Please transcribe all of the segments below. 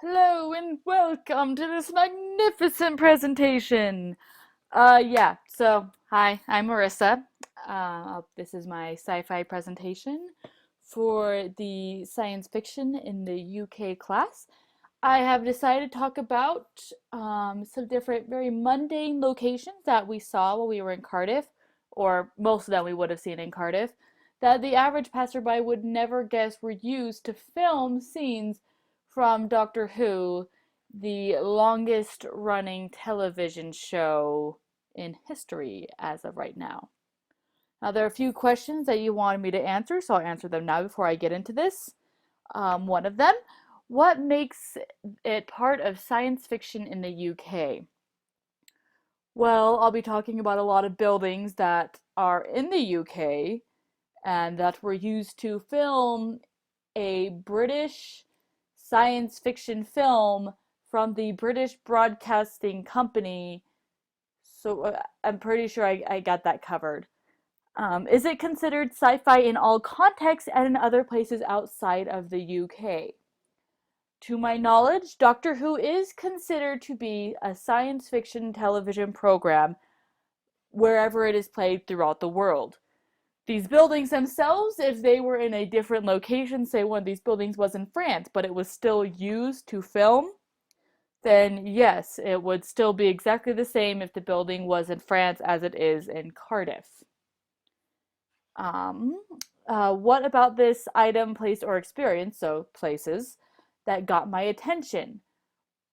Hello and welcome to this magnificent presentation. Hi, I'm Marissa. This is my sci-fi presentation for the science fiction in the UK class. I have decided to talk about some different, very mundane locations that we saw while we were in Cardiff, or most of them we would have seen in Cardiff, that the average passerby would never guess were used to film scenes from Doctor Who, the longest running television show in history as of right now. Now, there are a few questions that you wanted me to answer, so I'll answer them now before I get into this. One of them, what makes it part of science fiction in the UK? Well, I'll be talking about a lot of buildings that are in the UK and that were used to film a British science fiction film from the British Broadcasting Company. I'm pretty sure I got that covered. Is it considered sci-fi in all contexts and in other places outside of the UK? To my knowledge, Doctor Who is considered to be a science fiction television program wherever it is played throughout the world. These buildings themselves, if they were in a different location, say one of these buildings was in France, but it was still used to film, then yes, it would still be exactly the same if the building was in France as it is in Cardiff. Um, what about this item, place, or experience, so places, that got my attention?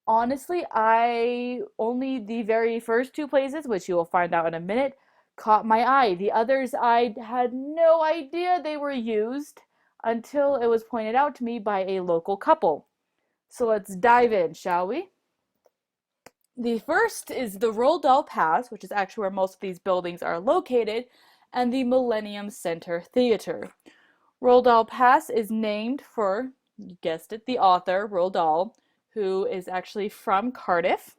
Honestly, I only the very first two places, which you will find out in a minute, caught my eye. The others I had no idea they were used until it was pointed out to me by a local couple. So let's dive in, shall we? The first is the Roald Dahl Pass, which is actually where most of these buildings are located, and the Millennium Center Theater. Roald Dahl Pass is named for, you guessed it, the author, Roald Dahl, who is actually from Cardiff.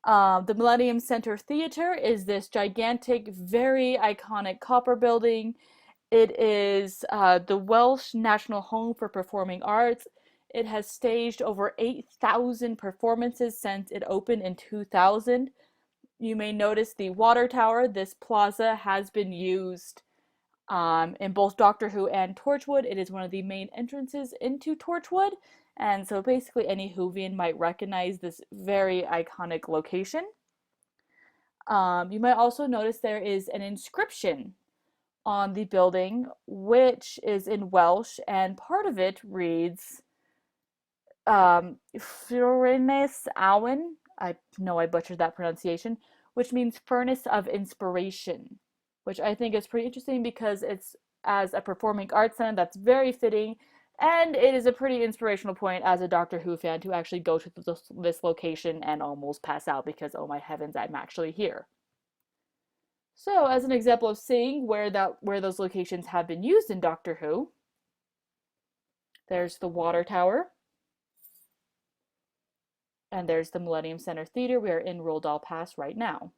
The Millennium Center Theater is this gigantic, very iconic copper building. It is the Welsh National Home for Performing Arts. It has staged over 8,000 performances since it opened in 2000. You may notice the water tower. This plaza has been used in both Doctor Who and Torchwood. It is one of the main entrances into Torchwood, and so basically any Whovian might recognize this very iconic location. You might also notice there is an inscription on the building, which is in Welsh, and part of it reads Ffyrnes Awen. I know I butchered that pronunciation, which means furnace of inspiration, which I think is pretty interesting because it's as a performing arts center that's very fitting, and it is a pretty inspirational point as a Doctor Who fan to actually go to this location and almost pass out because, oh my heavens, I'm actually here. So, as an example of seeing where those locations have been used in Doctor Who, there's the water tower, and there's the Millennium Center Theater. We are in Roald Dahl Pass right now.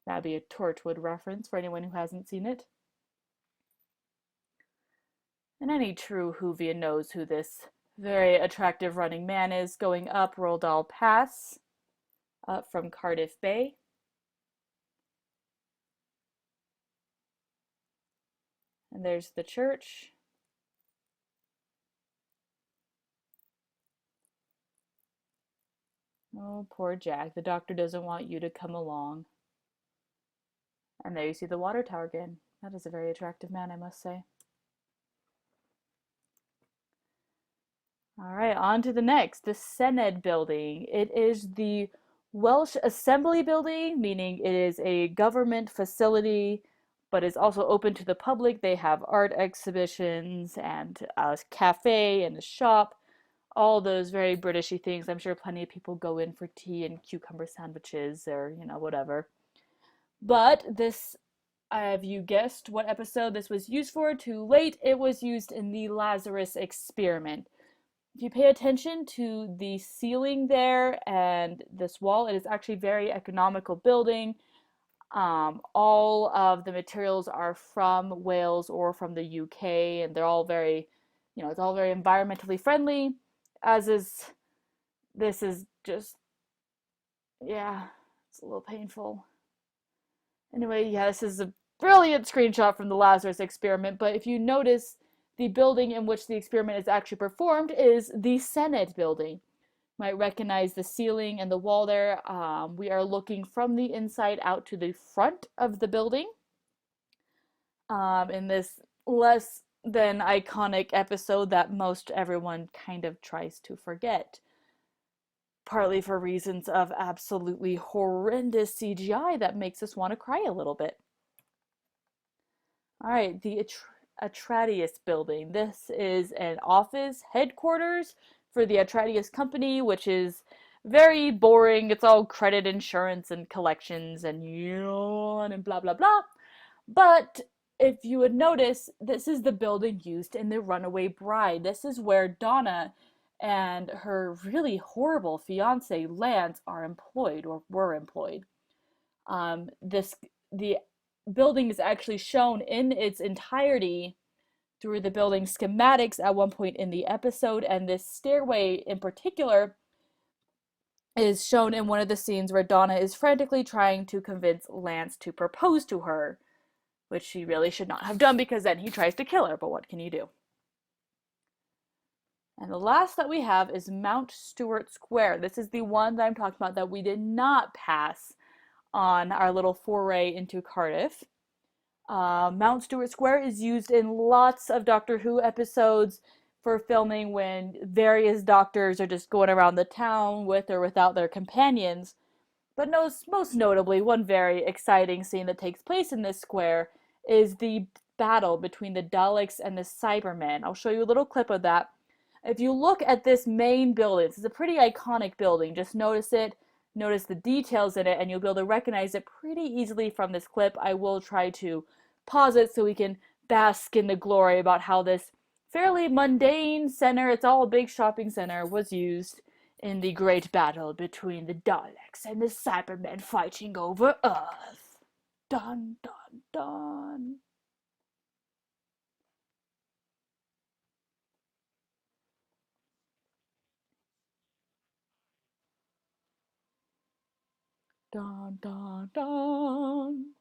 That'd be a Torchwood reference for anyone who hasn't seen it. And any true Whovian knows who this very attractive running man is going up Roald Dahl Pass, up from Cardiff Bay. And there's the church. Oh, poor Jack. The doctor doesn't want you to come along. And there you see the water tower again. That is a very attractive man, I must say. All right, on to the next, the Senedd building. It is the Welsh Assembly building, meaning it is a government facility, but is also open to the public. They have art exhibitions and a cafe and a shop, all those very Britishy things. I'm sure plenty of people go in for tea and cucumber sandwiches or, whatever. But this, have you guessed what episode this was used for? Too late. It was used in the Lazarus experiment. If you pay attention to the ceiling there and this wall, it is actually very economical building. All of the materials are from Wales or from the UK, and they're all very, it's all very environmentally friendly, as is, this is just, yeah, it's a little painful. Anyway, yeah, this is a brilliant screenshot from the Lazarus experiment, but if you notice, the building in which the experiment is actually performed is the Senate building. Might recognize the ceiling and the wall there. We are looking from the inside out to the front of the building in this less than iconic episode that most everyone kind of tries to forget, partly for reasons of absolutely horrendous CGI that makes us want to cry a little bit. All right, the Atradius building. This is an office headquarters for the Atradius company, which is very boring. It's all credit insurance and collections and yawn and blah blah blah. But if you would notice, this is the building used in The Runaway Bride. This is where Donna and her really horrible fiance Lance are employed or were employed. This the building is actually shown in its entirety through the building schematics at one point in the episode, and this stairway in particular is shown in one of the scenes where Donna is frantically trying to convince Lance to propose to her, which she really should not have done because then he tries to kill her, but what can you do? And the last that we have is Mount Stuart Square. This is the one that I'm talking about that we did not pass on our little foray into Cardiff. Mount Stuart Square is used in lots of Doctor Who episodes for filming when various doctors are just going around the town with or without their companions. But most notably, one very exciting scene that takes place in this square is the battle between the Daleks and the Cybermen. I'll show you a little clip of that. If you look at this main building, this is a pretty iconic building. Just notice it, notice the details in it, and you'll be able to recognize it pretty easily from this clip. I will try to pause it so we can bask in the glory about how this fairly mundane center, it's all a big shopping center, was used in the great battle between the Daleks and the Cybermen fighting over Earth. Dun dun dun. Dun dun dun.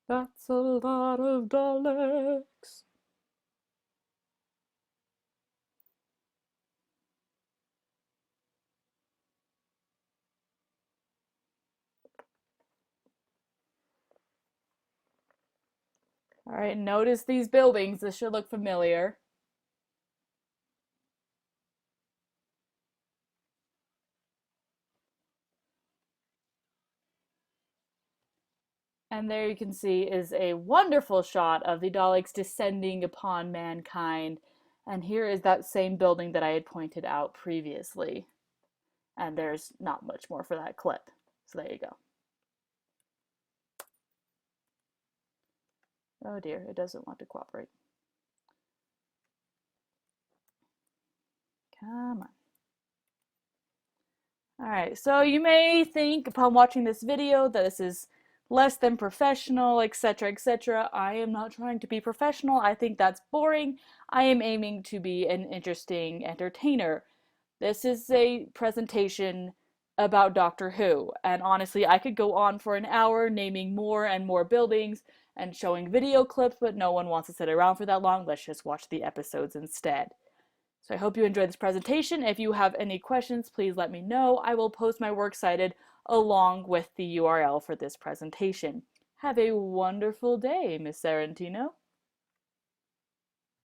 That's a lot of Daleks. All right, notice these buildings. This should look familiar. And there you can see is a wonderful shot of the Daleks descending upon mankind. And here is that same building that I had pointed out previously. And there's not much more for that clip. So there you go. Oh dear, it doesn't want to cooperate. Come on. Alright, so you may think upon watching this video that this is less than professional, etc., etc. I am not trying to be professional. I think that's boring. I am aiming to be an interesting entertainer. This is a presentation about Doctor Who, and honestly, I could go on for an hour naming more and more buildings and showing video clips, but no one wants to sit around for that long. Let's just watch the episodes instead. So I hope you enjoyed this presentation. If you have any questions, please let me know. I will post my works cited along with the URL for this presentation. Have a wonderful day, Miss Sarantino.